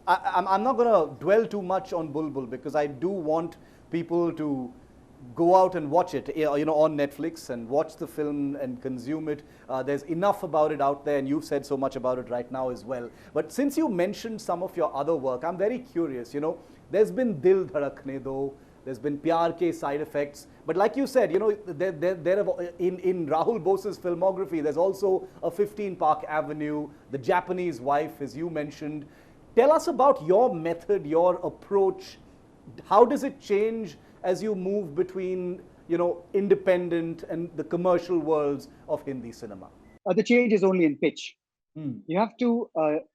I'm not going to dwell too much on Bulbul because I do want people to go out and watch it, on Netflix and watch the film and consume it. There's enough about it out there, and you've said so much about it right now as well. But since you mentioned some of your other work, I'm very curious. There's been Dil Dhadakne Do, there's been Pyar Ke Side Effects. But like you said, there have, in Rahul Bose's filmography, there's also a 15 Park Avenue, The Japanese Wife, as you mentioned. Tell us about your method, your approach. How does it change as you move between, independent and the commercial worlds of Hindi cinema? The change is only in pitch. Hmm. You have to,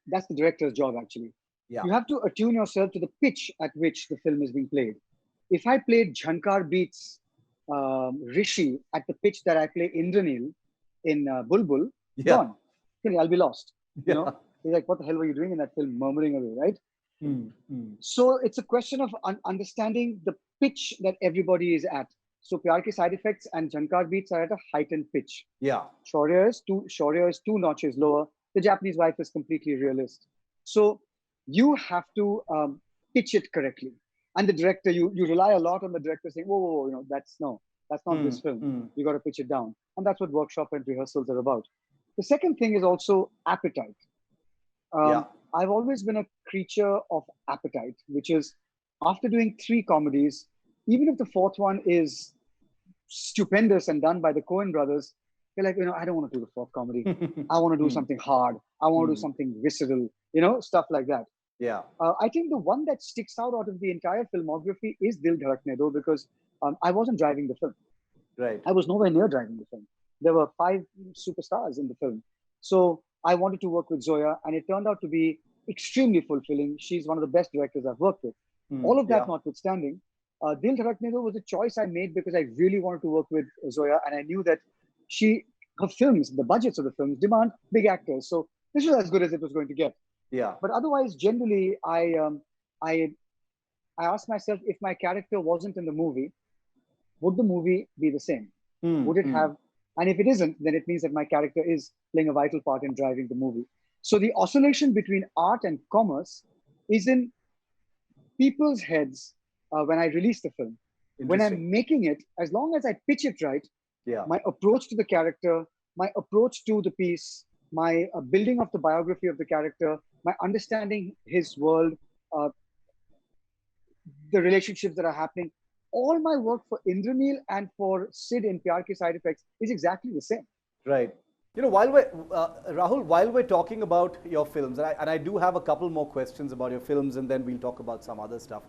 that's the director's job actually. Yeah. You have to attune yourself to the pitch at which the film is being played. If I played Jhankar Beats Rishi at the pitch that I play Indranil in Bulbul, Yeah. gone. I'll be lost. Yeah. He's like, what the hell were you doing in that film? Murmuring away, right? So it's a question of understanding the pitch that everybody is at. So Pyar Ke Side Effects and Jhankar Beats are at a heightened pitch. Yeah. Shaurya is two notches lower. The Japanese Wife is completely realist. So you have to pitch it correctly. And the director, you rely a lot on the director saying, whoa, that's not this film. You got to pitch it down. And that's what workshop and rehearsals are about. The second thing is also appetite. I've always been a creature of appetite, which is after doing 3 comedies, even if the 4th one is stupendous and done by the Coen brothers, you're like, I don't want to do the 4th comedy. I want to do something hard. I want to do something visceral, stuff like that. Yeah. I think the one that sticks out of the entire filmography is Dil Dhadakne Do because I wasn't driving the film. Right. I was nowhere near driving the film. There were 5 superstars in the film. So I wanted to work with Zoya, and it turned out to be extremely fulfilling. She's one of the best directors I've worked with. All of that notwithstanding, Dil Dhadakne Do was a choice I made because I really wanted to work with Zoya, and I knew that her films, the budgets of the films, demand big actors. So this was as good as it was going to get. Yeah. But otherwise, generally, I asked myself, if my character wasn't in the movie, would the movie be the same? Would it have? And if it isn't, then it means that my character is playing a vital part in driving the movie. So the oscillation between art and commerce is in people's heads when I release the film. When I'm making it, as long as I pitch it right, my approach to the character, my approach to the piece, my building of the biography of the character, my understanding his world, the relationships that are happening, all my work for Indranil and for Sid in Pyar Ke Side Effects is exactly the same. Right. While we're, Rahul, while we're talking about your films, and I do have a couple more questions about your films, and then we'll talk about some other stuff.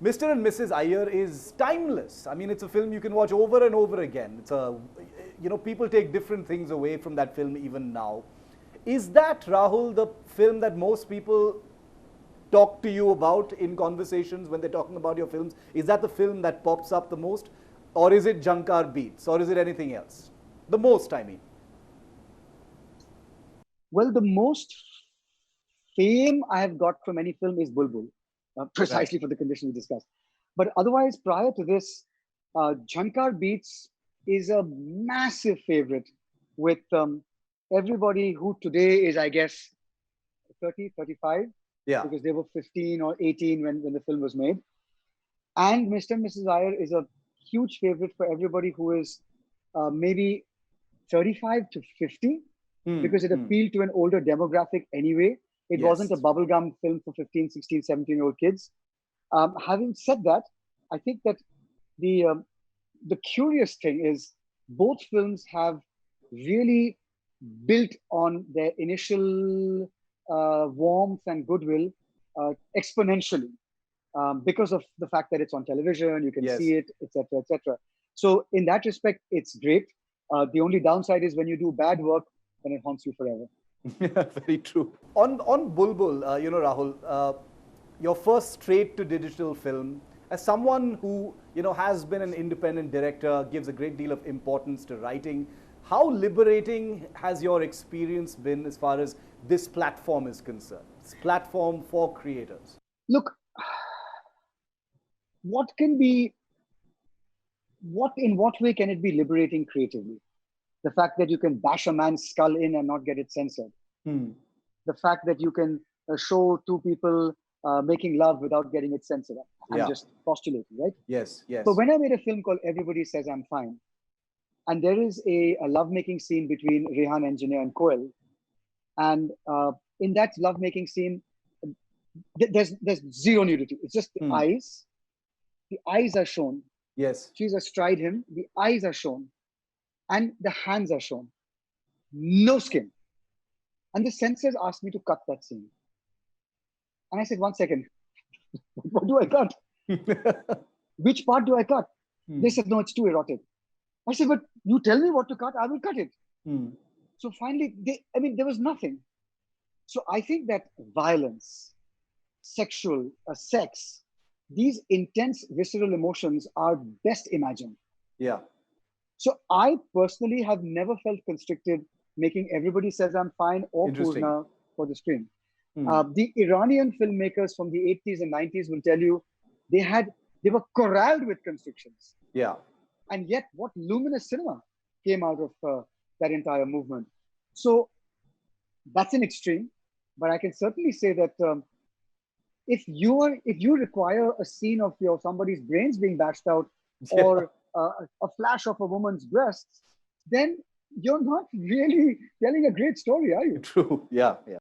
Mr. and Mrs. Iyer is timeless. I mean, it's a film you can watch over and over again. It's people take different things away from that film even now. Is that, Rahul, the film that most people talk to you about in conversations when they're talking about your films? Is that the film that pops up the most? Or is it Jhankar Beats? Or is it anything else? The most, I mean. Well, the most fame I have got from any film is Bulbul, precisely for the condition we discussed. But otherwise, prior to this, Jhankar Beats is a massive favorite with everybody who today is, I guess, 30, 35. Yeah. Because they were 15 or 18 when the film was made. And Mr. and Mrs. Iyer is a huge favorite for everybody who is maybe 35 to 50, because it appealed to an older demographic anyway. It wasn't a bubblegum film for 15, 16, 17-year-old kids. Having said that, I think that the curious thing is both films have really built on their initial warmth and goodwill exponentially because of the fact that it's on television, you can see it, etc., etc. So in that respect, it's great. The only downside is when you do bad work, then it haunts you forever. Very true. On Bulbul, Rahul, your first straight to digital film, as someone who has been an independent director, gives a great deal of importance to writing, how liberating has your experience been as far as this platform is concerned? This platform for creators. Look, in what way can it be liberating creatively? The fact that you can bash a man's skull in and not get it censored. The fact that you can show two people making love without getting it censored. I'm Yeah. just postulating, right? Yes. But Yes. when I made a film called Everybody Says I'm Fine, and there is a lovemaking scene between Rehan Engineer and Koel, and in that lovemaking scene, there's zero nudity. It's just the Hmm. eyes. The eyes are shown. Yes. She's astride him. The eyes are shown, and the hands are shown. No skin. And the censors asked me to cut that scene. And I said, 1 second, what do I cut? Which part do I cut? They said, no, it's too erotic. I said, but you tell me what to cut, I will cut it. So finally, there was nothing. So I think that violence, sexual, sex, these intense visceral emotions are best imagined. Yeah. So I personally have never felt constricted making Everybody Says I'm Fine or Interesting. Purna for the screen. The Iranian filmmakers from the 80s and 90s will tell you they were corralled with constrictions. Yeah. And yet what luminous cinema came out of that entire movement. So that's an extreme, but I can certainly say that if you require a scene of somebody's brains being bashed out, or a flash of a woman's breasts, then you're not really telling a great story, are you? True. Yeah. Yeah.